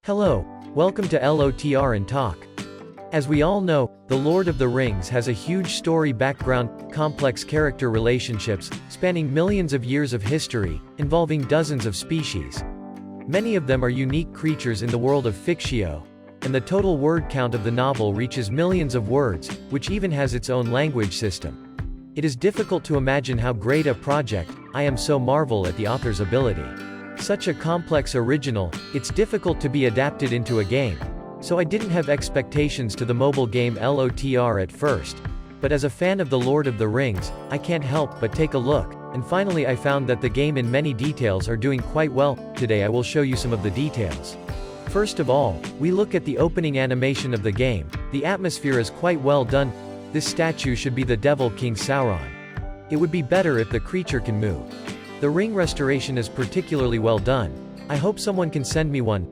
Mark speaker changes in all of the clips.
Speaker 1: Hello, welcome to LOTR and Talk. As we all know, The Lord of the Rings has a huge story background, complex character relationships, spanning millions of years of history, involving dozens of species. Many of them are unique creatures in the world of fictio, and the total word count of the novel reaches millions of words, which even has its own language system. It is difficult to imagine how great a project. I am so marvel at the author's ability. Such a complex original, it's difficult to be adapted into a game. So I didn't have expectations to the mobile game LOTR at first. But as a fan of The Lord of the Rings, I can't help but take a look, and finally I found that the game in many details are doing quite well. Today I will show you some of the details. First of all, we look at the opening animation of the game. The atmosphere is quite well done. This statue should be the Devil King Sauron. It would be better if the creature can move. The ring restoration is particularly well done. I hope someone can send me one.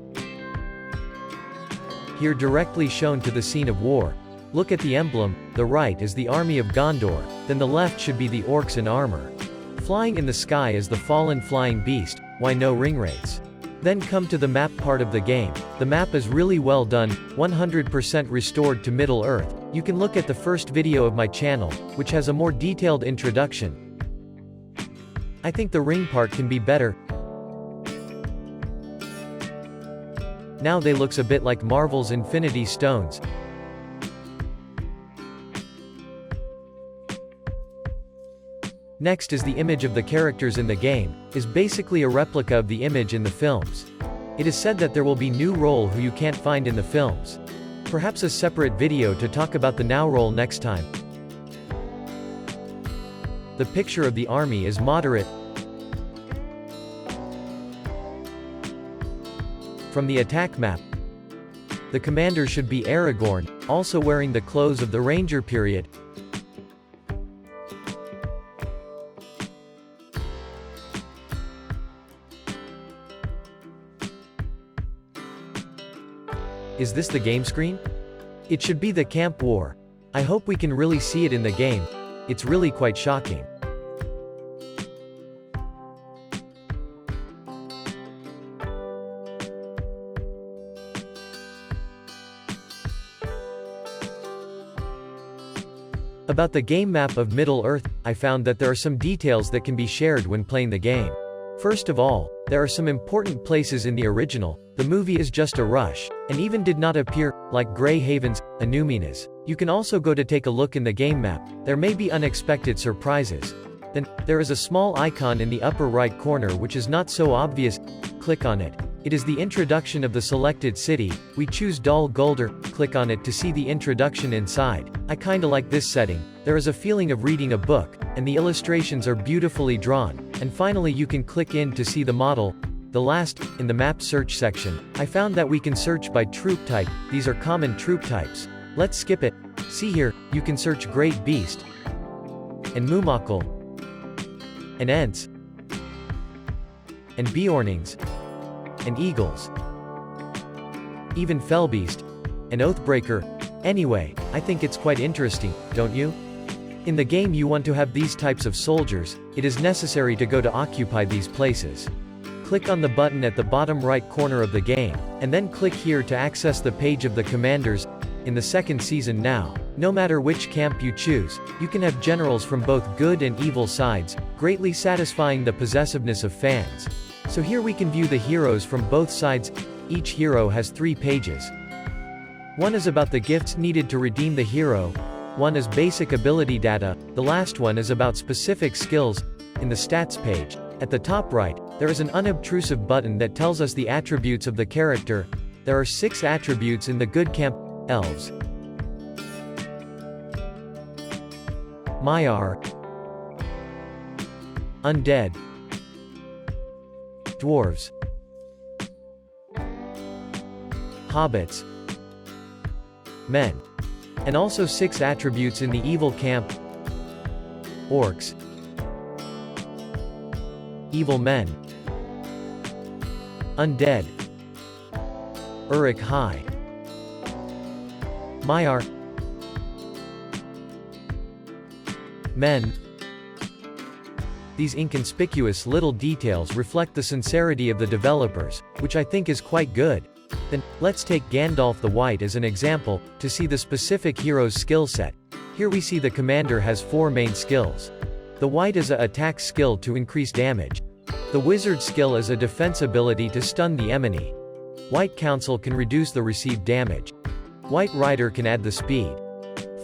Speaker 1: Here directly shown to the scene of war. Look at the emblem, the right is the army of Gondor, then the left should be the orcs in armor. Flying in the sky is the fallen flying beast, why no ring wraiths? Then come to the map part of the game. The map is really well done, 100% restored to Middle Earth. You can look at the first video of my channel, which has a more detailed introduction. I think the ring part can be better. Now they looks a bit like Marvel's Infinity Stones. Next is the image of the characters in the game, is basically a replica of the image in the films. It is said that there will be new role who you can't find in the films. Perhaps a separate video to talk about the now role next time. The picture of the army is moderate. From the attack map, the commander should be Aragorn, also wearing the clothes of the ranger period. Is this the game screen? It should be the camp war. I hope we can really see it in the game. It's really quite shocking. About the game map of Middle-earth, I found that there are some details that can be shared when playing the game. First of all, there are some important places in the original. The movie is just a rush, and even did not appear, like Grey Havens, Anuminas. You can also go to take a look in the game map. There may be unexpected surprises. Then, there is a small icon in the upper right corner which is not so obvious. Click on it. It is the introduction of the selected city. We choose Dol Guldur, click on it to see the introduction inside. I kinda like this setting. There is a feeling of reading a book, and the illustrations are beautifully drawn. And finally you can click in to see the model. The last, in the map search section, I found that we can search by troop type. These are common troop types. Let's skip it. See here, you can search Great Beast, and Mumakil, and Ents, and Beornings, and Eagles, even Fellbeast, and Oathbreaker. Anyway, I think it's quite interesting, don't you? In the game you want to have these types of soldiers. It is necessary to go to occupy these places. Click on the button at the bottom right corner of the game, and then click here to access the page of the commanders. In the second season now, no matter which camp you choose, you can have generals from both good and evil sides, greatly satisfying the possessiveness of fans. So here we can view the heroes from both sides. Each hero has 3 pages. One is about the gifts needed to redeem the hero. One is basic ability data. The last one is about specific skills. In the stats page, at the top right, there is an unobtrusive button that tells us the attributes of the character. There are 6 attributes in the good camp: elves, Maiar, undead, dwarves, hobbits, men. And also 6 attributes in the evil camp: orcs, evil men, undead, Uruk-hai, Maiar, men. These inconspicuous little details reflect the sincerity of the developers, which I think is quite good. Then, let's take Gandalf the White as an example, to see the specific hero's skill set. Here we see the commander has 4 main skills. The White is a attack skill to increase damage. The Wizard skill is a defense ability to stun the enemy. White Council can reduce the received damage. White Rider can add the speed.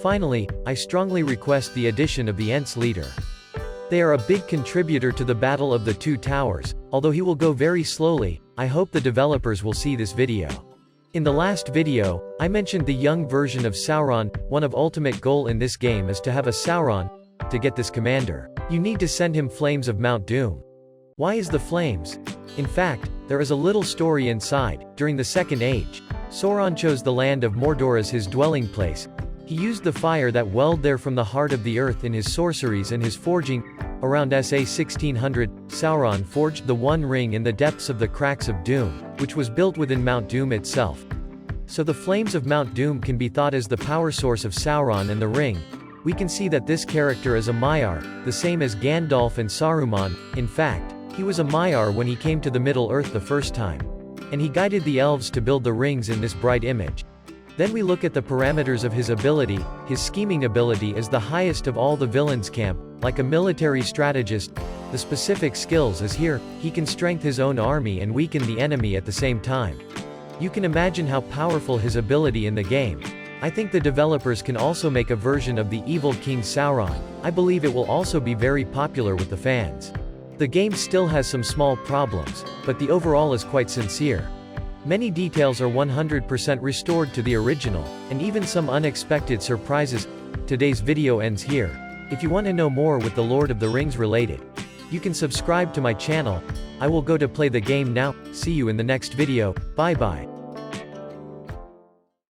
Speaker 1: Finally, I strongly request the addition of the Ents leader. They are a big contributor to the Battle of the Two Towers, although he will go very slowly. I hope the developers will see this video. In the last video, I mentioned the young version of Sauron. One of ultimate goal in this game is to have a Sauron. To get this commander, you need to send him Flames of Mount Doom. Why is the flames? In fact, there is a little story inside. During the Second Age, Sauron chose the land of Mordor as his dwelling place. He used the fire that welled there from the heart of the earth in his sorceries and his forging. Around SA 1600, Sauron forged the One Ring in the depths of the Cracks of Doom, which was built within Mount Doom itself. So the Flames of Mount Doom can be thought as the power source of Sauron and the ring. We can see that this character is a Maiar, the same as Gandalf and Saruman. In fact, he was a Maiar when he came to the Middle-earth the first time. And he guided the elves to build the rings in this bright image. Then we look at the parameters of his ability. His scheming ability is the highest of all the villains' camp. Like a military strategist, the specific skills is here. He can strengthen his own army and weaken the enemy at the same time. You can imagine how powerful his ability in the game. I think the developers can also make a version of the evil King Sauron. I believe it will also be very popular with the fans. The game still has some small problems, but the overall is quite sincere. Many details are 100% restored to the original, and even some unexpected surprises. Today's video ends here. If you want to know more with the Lord of the Rings related, you can subscribe to my channel. I will go to play the game now. See you in the next video. Bye bye.